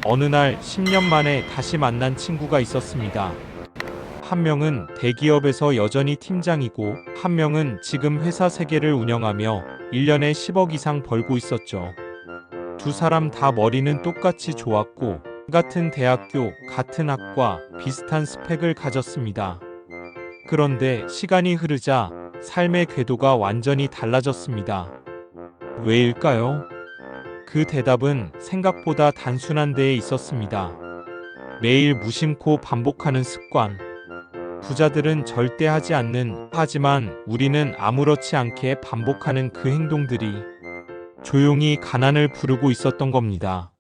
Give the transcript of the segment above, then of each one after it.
어느 날 10년 만에 다시 만난 친구가 있었습니다. 한 명은 대기업에서 여전히 팀장이고, 한 명은 지금 회사 3개를 운영하며 1년에 10억 이상 벌고 있었죠. 두 사람 다 머리는 똑같이 좋았고, 같은 대학교, 같은 학과, 비슷한 스펙을 가졌습니다. 그런데 시간이 흐르자 삶의 궤도가 완전히 달라졌습니다. 왜일까요? 그 대답은 생각보다 단순한 데에 있었습니다. 매일 무심코 반복하는 습관. 부자들은 절대 하지 않는, 하지만 우리는 아무렇지 않게 반복하는 그 행동들이 조용히 가난을 부르고 있었던 겁니다.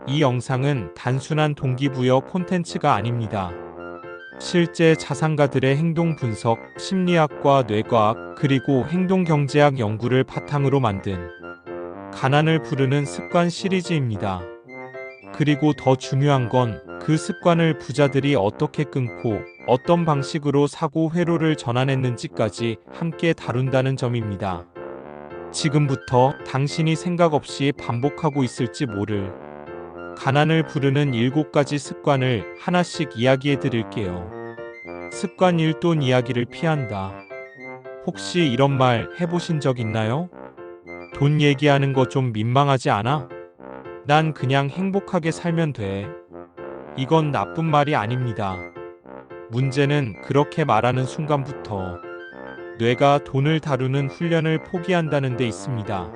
이 영상은 단순한 동기부여 콘텐츠가 아닙니다. 실제 자산가들의 행동 분석, 심리학과 뇌과학, 그리고 행동경제학 연구를 바탕으로 만든 가난을 부르는 습관 시리즈입니다. 그리고 더 중요한 건 그 습관을 부자들이 어떻게 끊고 어떤 방식으로 사고 회로를 전환했는지까지 함께 다룬다는 점입니다. 지금부터 당신이 생각 없이 반복하고 있을지 모를 가난을 부르는 7가지 습관을 하나씩 이야기해 드릴게요. 습관 1: 돈 이야기를 피한다. 혹시 이런 말 해보신 적 있나요? 돈 얘기하는 거 좀 민망하지 않아? 난 그냥 행복하게 살면 돼. 이건 나쁜 말이 아닙니다. 문제는 그렇게 말하는 순간부터 뇌가 돈을 다루는 훈련을 포기한다는 데 있습니다.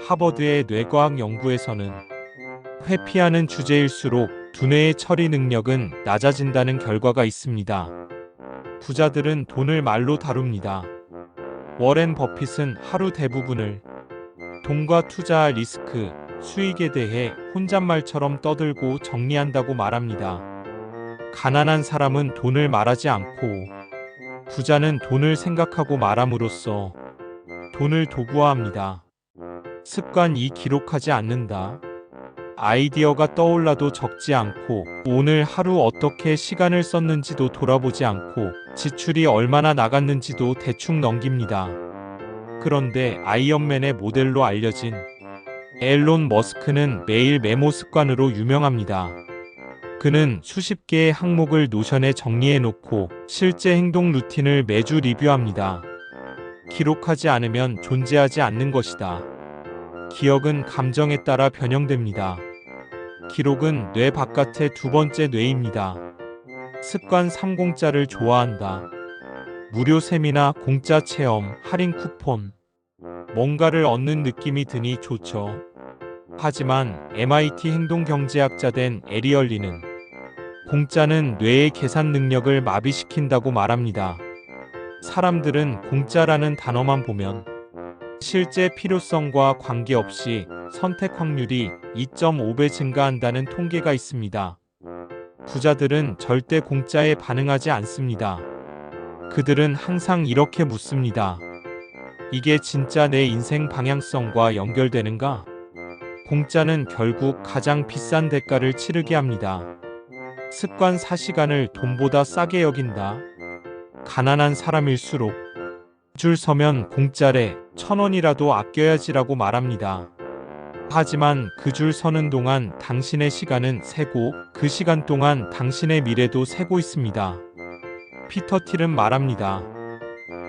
하버드의 뇌과학 연구에서는 회피하는 주제일수록 두뇌의 처리 능력은 낮아진다는 결과가 있습니다. 부자들은 돈을 말로 다룹니다. 워렌 버핏은 하루 대부분을 돈과 투자 리스크, 수익에 대해 혼잣말처럼 떠들고 정리한다고 말합니다. 가난한 사람은 돈을 말하지 않고, 부자는 돈을 생각하고 말함으로써 돈을 도구화합니다. 습관 2: 기록하지 않는다. 아이디어가 떠올라도 적지 않고, 오늘 하루 어떻게 시간을 썼는지도 돌아보지 않고, 지출이 얼마나 나갔는지도 대충 넘깁니다. 그런데 아이언맨의 모델로 알려진 앨런 머스크는 매일 메모 습관으로 유명합니다. 그는 수십 개의 항목을 노션에 정리해 놓고 실제 행동 루틴을 매주 리뷰합니다. 기록하지 않으면 존재하지 않는 것이다. 기억은 감정에 따라 변형됩니다. 기록은 뇌 바깥의 두 번째 뇌입니다. 습관 3: 공짜를 좋아한다. 무료 세미나, 공짜 체험, 할인 쿠폰. 뭔가를 얻는 느낌이 드니 좋죠. 하지만 MIT 행동경제학자 된 에리얼리는 공짜는 뇌의 계산 능력을 마비시킨다고 말합니다. 사람들은 공짜라는 단어만 보면 실제 필요성과 관계없이 선택 확률이 2.5배 증가한다는 통계가 있습니다. 부자들은 절대 공짜에 반응하지 않습니다. 그들은 항상 이렇게 묻습니다. 이게 진짜 내 인생 방향성과 연결되는가? 공짜는 결국 가장 비싼 대가를 치르게 합니다. 습관 4: 시간을 돈보다 싸게 여긴다. 가난한 사람일수록 줄 서면 공짜래, 1,000원이라도 아껴야지라고 말합니다. 하지만 그 줄 서는 동안 당신의 시간은 새고, 그 시간 동안 당신의 미래도 새고 있습니다. 피터 틸은 말합니다.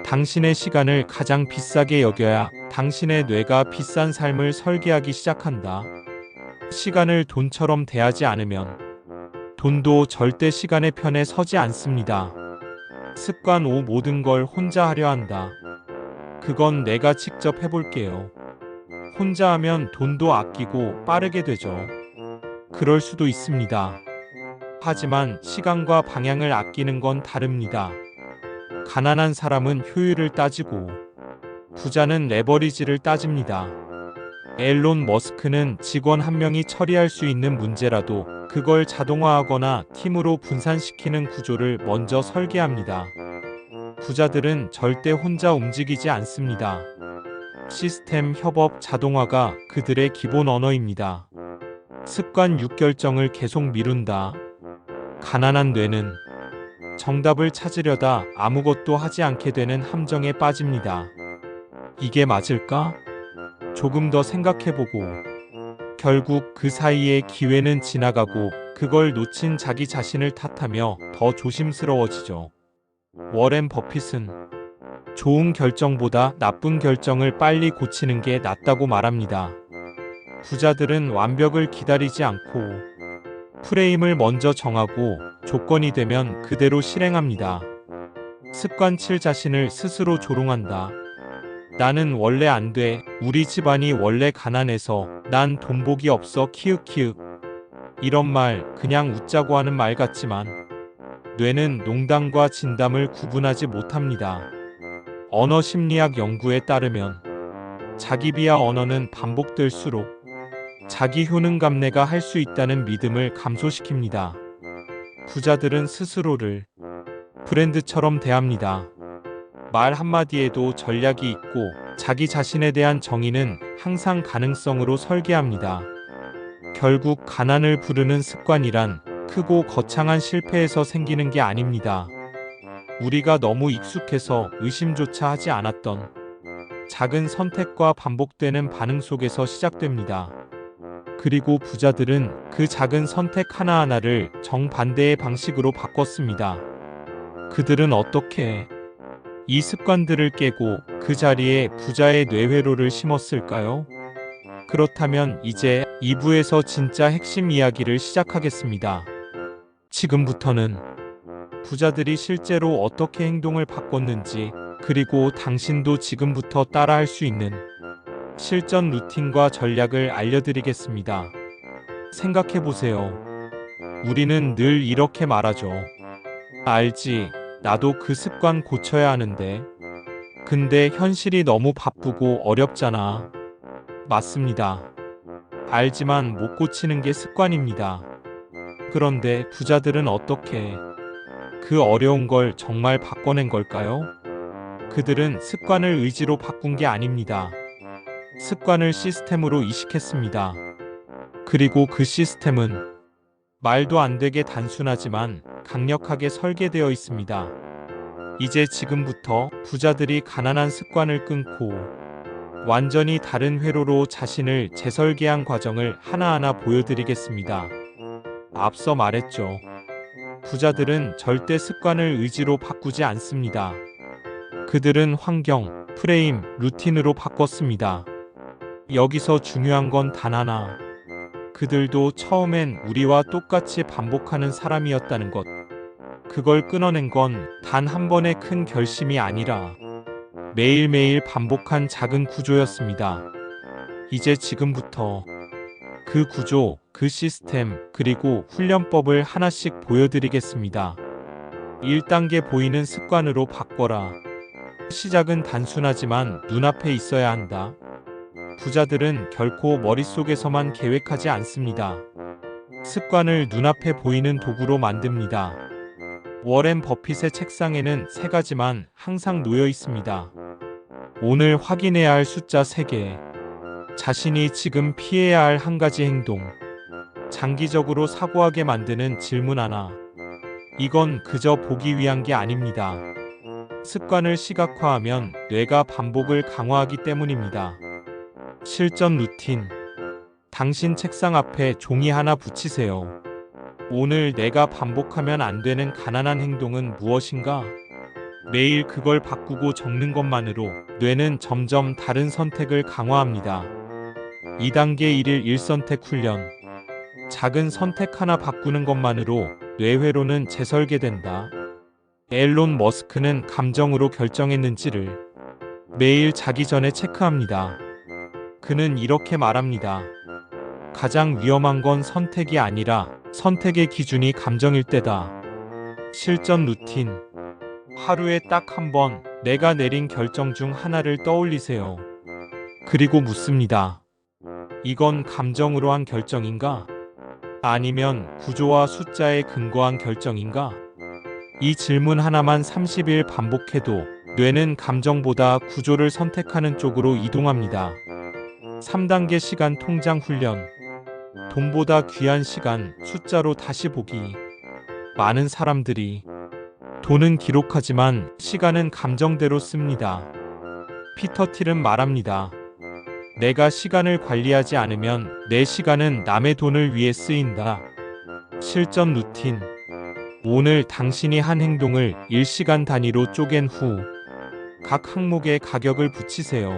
당신의 시간을 가장 비싸게 여겨야 당신의 뇌가 비싼 삶을 설계하기 시작한다. 시간을 돈처럼 대하지 않으면 돈도 절대 시간의 편에 서지 않습니다. 습관 5: 모든 걸 혼자 하려 한다. 그건 내가 직접 해볼게요. 혼자 하면 돈도 아끼고 빠르게 되죠. 그럴 수도 있습니다. 하지만 시간과 방향을 아끼는 건 다릅니다. 가난한 사람은 효율을 따지고, 부자는 레버리지를 따집니다. 앨런 머스크는 직원 한 명이 처리할 수 있는 문제라도 그걸 자동화하거나 팀으로 분산시키는 구조를 먼저 설계합니다. 부자들은 절대 혼자 움직이지 않습니다. 시스템, 협업, 자동화가 그들의 기본 언어입니다. 습관 6: 결정을 계속 미룬다. 가난한 뇌는 정답을 찾으려다 아무것도 하지 않게 되는 함정에 빠집니다. 이게 맞을까? 조금 더 생각해보고 결국 그 사이에 기회는 지나가고 그걸 놓친 자기 자신을 탓하며 더 조심스러워지죠. 워렌 버핏은 좋은 결정보다 나쁜 결정을 빨리 고치는 게 낫다고 말합니다. 부자들은 완벽을 기다리지 않고 프레임을 먼저 정하고 조건이 되면 그대로 실행합니다. 습관 7 자신을 스스로 조롱한다. 나는 원래 안 돼. 우리 집안이 원래 가난해서 난 돈복이 없어. 키읔키읔. 이런 말 그냥 웃자고 하는 말 같지만 뇌는 농담과 진담을 구분하지 못합니다. 언어 심리학 연구에 따르면 자기 비하 언어는 반복될수록 자기 효능 감내가 할 수 있다는 믿음을 감소시킵니다. 부자들은 스스로를 브랜드처럼 대합니다. 말 한마디에도 전략이 있고 자기 자신에 대한 정의는 항상 가능성으로 설계합니다. 결국 가난을 부르는 습관이란 크고 거창한 실패에서 생기는 게 아닙니다. 우리가 너무 익숙해서 의심조차 하지 않았던 작은 선택과 반복되는 반응 속에서 시작됩니다. 그리고 부자들은 그 작은 선택 하나하나를 정반대의 방식으로 바꿨습니다. 그들은 어떻게 이 습관들을 깨고 그 자리에 부자의 뇌회로를 심었을까요? 그렇다면 이제 2부에서 진짜 핵심 이야기를 시작하겠습니다. 지금부터는 부자들이 실제로 어떻게 행동을 바꿨는지, 그리고 당신도 지금부터 따라할 수 있는 실전 루틴과 전략을 알려드리겠습니다. 생각해보세요. 우리는 늘 이렇게 말하죠. 알지, 나도 그 습관 고쳐야 하는데. 근데 현실이 너무 바쁘고 어렵잖아. 맞습니다. 알지만 못 고치는 게 습관입니다. 그런데 부자들은 어떻게 그 어려운 걸 정말 바꿔낸 걸까요? 그들은 습관을 의지로 바꾼 게 아닙니다. 습관을 시스템으로 이식했습니다. 그리고 그 시스템은 말도 안 되게 단순하지만 강력하게 설계되어 있습니다. 이제 지금부터 부자들이 가난한 습관을 끊고 완전히 다른 회로로 자신을 재설계한 과정을 하나하나 보여드리겠습니다. 앞서 말했죠. 부자들은 절대 습관을 의지로 바꾸지 않습니다. 그들은 환경, 프레임, 루틴으로 바꿨습니다. 여기서 중요한 건 단 하나. 그들도 처음엔 우리와 똑같이 반복하는 사람이었다는 것. 그걸 끊어낸 건 단 한 번의 큰 결심이 아니라 매일매일 반복한 작은 구조였습니다. 이제 지금부터 그 구조, 그 시스템, 그리고 훈련법을 하나씩 보여드리겠습니다. 1단계 보이는 습관으로 바꿔라. 시작은 단순하지만 눈앞에 있어야 한다. 부자들은 결코 머릿속에서만 계획하지 않습니다. 습관을 눈앞에 보이는 도구로 만듭니다. 워렌 버핏의 책상에는 3가지만 항상 놓여 있습니다. 오늘 확인해야 할 숫자 3개. 자신이 지금 피해야 할 1가지 행동. 장기적으로 사고하게 만드는 질문 하나. 이건 그저 보기 위한 게 아닙니다. 습관을 시각화하면 뇌가 반복을 강화하기 때문입니다. 실전 루틴. 당신 책상 앞에 종이 하나 붙이세요. 오늘 내가 반복하면 안 되는 가난한 행동은 무엇인가? 매일 그걸 바꾸고 적는 것만으로 뇌는 점점 다른 선택을 강화합니다. 2단계 1일 1선택 훈련. 작은 선택 하나 바꾸는 것만으로 뇌회로는 재설계된다. 앨론 머스크는 감정으로 결정했는지를 매일 자기 전에 체크합니다. 그는 이렇게 말합니다. 가장 위험한 건 선택이 아니라 선택의 기준이 감정일 때다. 실전 루틴. 하루에 딱 한 번 내가 내린 결정 중 하나를 떠올리세요. 그리고 묻습니다. 이건 감정으로 한 결정인가? 아니면 구조와 숫자에 근거한 결정인가? 이 질문 하나만 30일 반복해도 뇌는 감정보다 구조를 선택하는 쪽으로 이동합니다. 3단계 시간 통장 훈련. 돈보다 귀한 시간, 숫자로 다시 보기. 많은 사람들이 돈은 기록하지만 시간은 감정대로 씁니다. 피터 틸은 말합니다. 내가 시간을 관리하지 않으면 내 시간은 남의 돈을 위해 쓰인다. 실전 루틴. 오늘 당신이 한 행동을 1시간 단위로 쪼갠 후 각 항목에 가격을 붙이세요.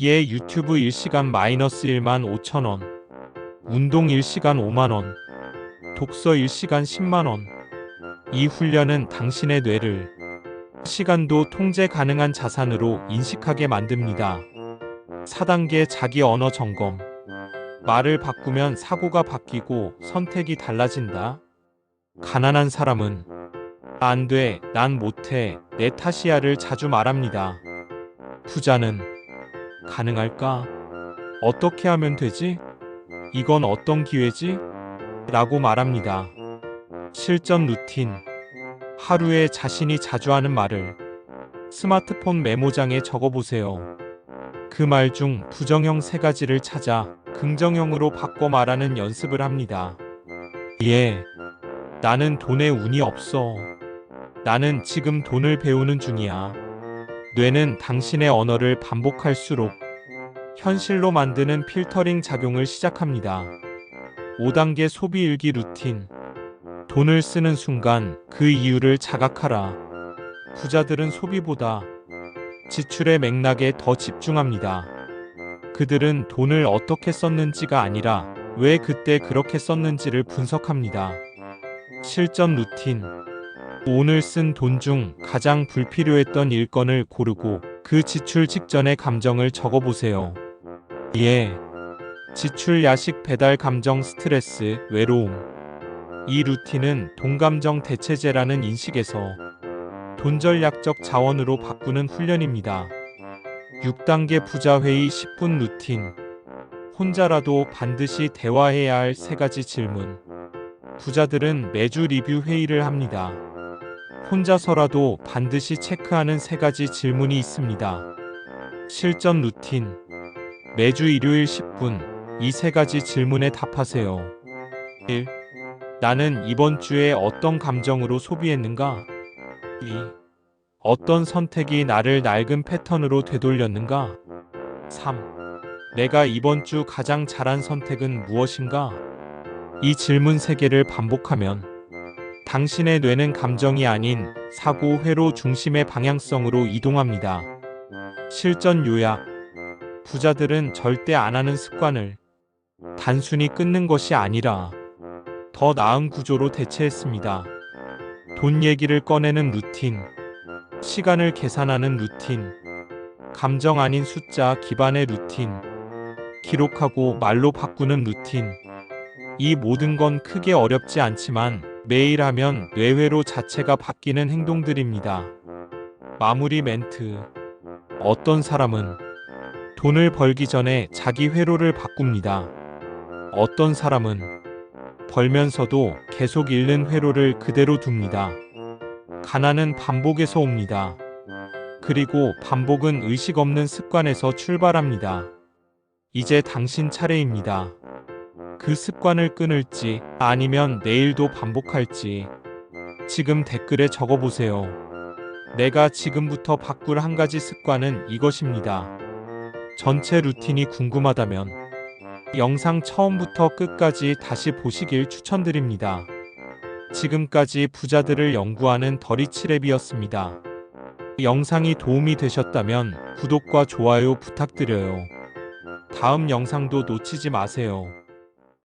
예, 유튜브 1시간 -1만 5천원, 운동 1시간 5만원, 독서 1시간 10만원. 이 훈련은 당신의 뇌를 시간도 통제 가능한 자산으로 인식하게 만듭니다. 4단계 자기 언어 점검. 말을 바꾸면 사고가 바뀌고 선택이 달라진다. 가난한 사람은 안 돼, 난 못해, 내 탓이야를 자주 말합니다. 부자는 가능할까? 어떻게 하면 되지? 이건 어떤 기회지? 라고 말합니다. 실전 루틴. 하루에 자신이 자주 하는 말을 스마트폰 메모장에 적어보세요. 그 말 중 부정형 3가지를 찾아 긍정형으로 바꿔 말하는 연습을 합니다. 예, 나는 돈에 운이 없어. 나는 지금 돈을 배우는 중이야. 뇌는 당신의 언어를 반복할수록 현실로 만드는 필터링 작용을 시작합니다. 5단계 소비 일기 루틴. 돈을 쓰는 순간 그 이유를 자각하라. 부자들은 소비보다 지출의 맥락에 더 집중합니다. 그들은 돈을 어떻게 썼는지가 아니라 왜 그때 그렇게 썼는지를 분석합니다. 실전 루틴. 오늘 쓴 돈 중 가장 불필요했던 일건을 고르고 그 지출 직전의 감정을 적어보세요. 예. 지출, 야식, 배달, 감정, 스트레스, 외로움. 이 루틴은 돈감정 대체제라는 인식에서 돈전략적 자원으로 바꾸는 훈련입니다. 6단계 부자회의 10분 루틴. 혼자라도 반드시 대화해야 할 3가지 질문. 부자들은 매주 리뷰 회의를 합니다. 혼자서라도 반드시 체크하는 3가지 질문이 있습니다. 실전 루틴. 매주 일요일 10분 이 3가지 질문에 답하세요. 1. 나는 이번 주에 어떤 감정으로 소비했는가? 2. 어떤 선택이 나를 낡은 패턴으로 되돌렸는가? 3. 내가 이번 주 가장 잘한 선택은 무엇인가? 이 질문 3개를 반복하면 당신의 뇌는 감정이 아닌 사고 회로 중심의 방향성으로 이동합니다. 실전 요약. 부자들은 절대 안 하는 습관을 단순히 끊는 것이 아니라 더 나은 구조로 대체했습니다. 돈 얘기를 꺼내는 루틴, 시간을 계산하는 루틴, 감정 아닌 숫자 기반의 루틴, 기록하고 말로 바꾸는 루틴. 이 모든 건 크게 어렵지 않지만 매일 하면 뇌회로 자체가 바뀌는 행동들입니다. 마무리 멘트. 어떤 사람은 돈을 벌기 전에 자기 회로를 바꿉니다. 어떤 사람은 벌면서도 계속 잃는 회로를 그대로 둡니다. 가난은 반복에서 옵니다. 그리고 반복은 의식 없는 습관에서 출발합니다. 이제 당신 차례입니다. 그 습관을 끊을지 아니면 내일도 반복할지 지금 댓글에 적어보세요. 내가 지금부터 바꿀 한 가지 습관은 이것입니다. 전체 루틴이 궁금하다면 영상 처음부터 끝까지 다시 보시길 추천드립니다. 지금까지 부자들을 연구하는 더리치랩이었습니다. 영상이 도움이 되셨다면 구독과 좋아요 부탁드려요. 다음 영상도 놓치지 마세요.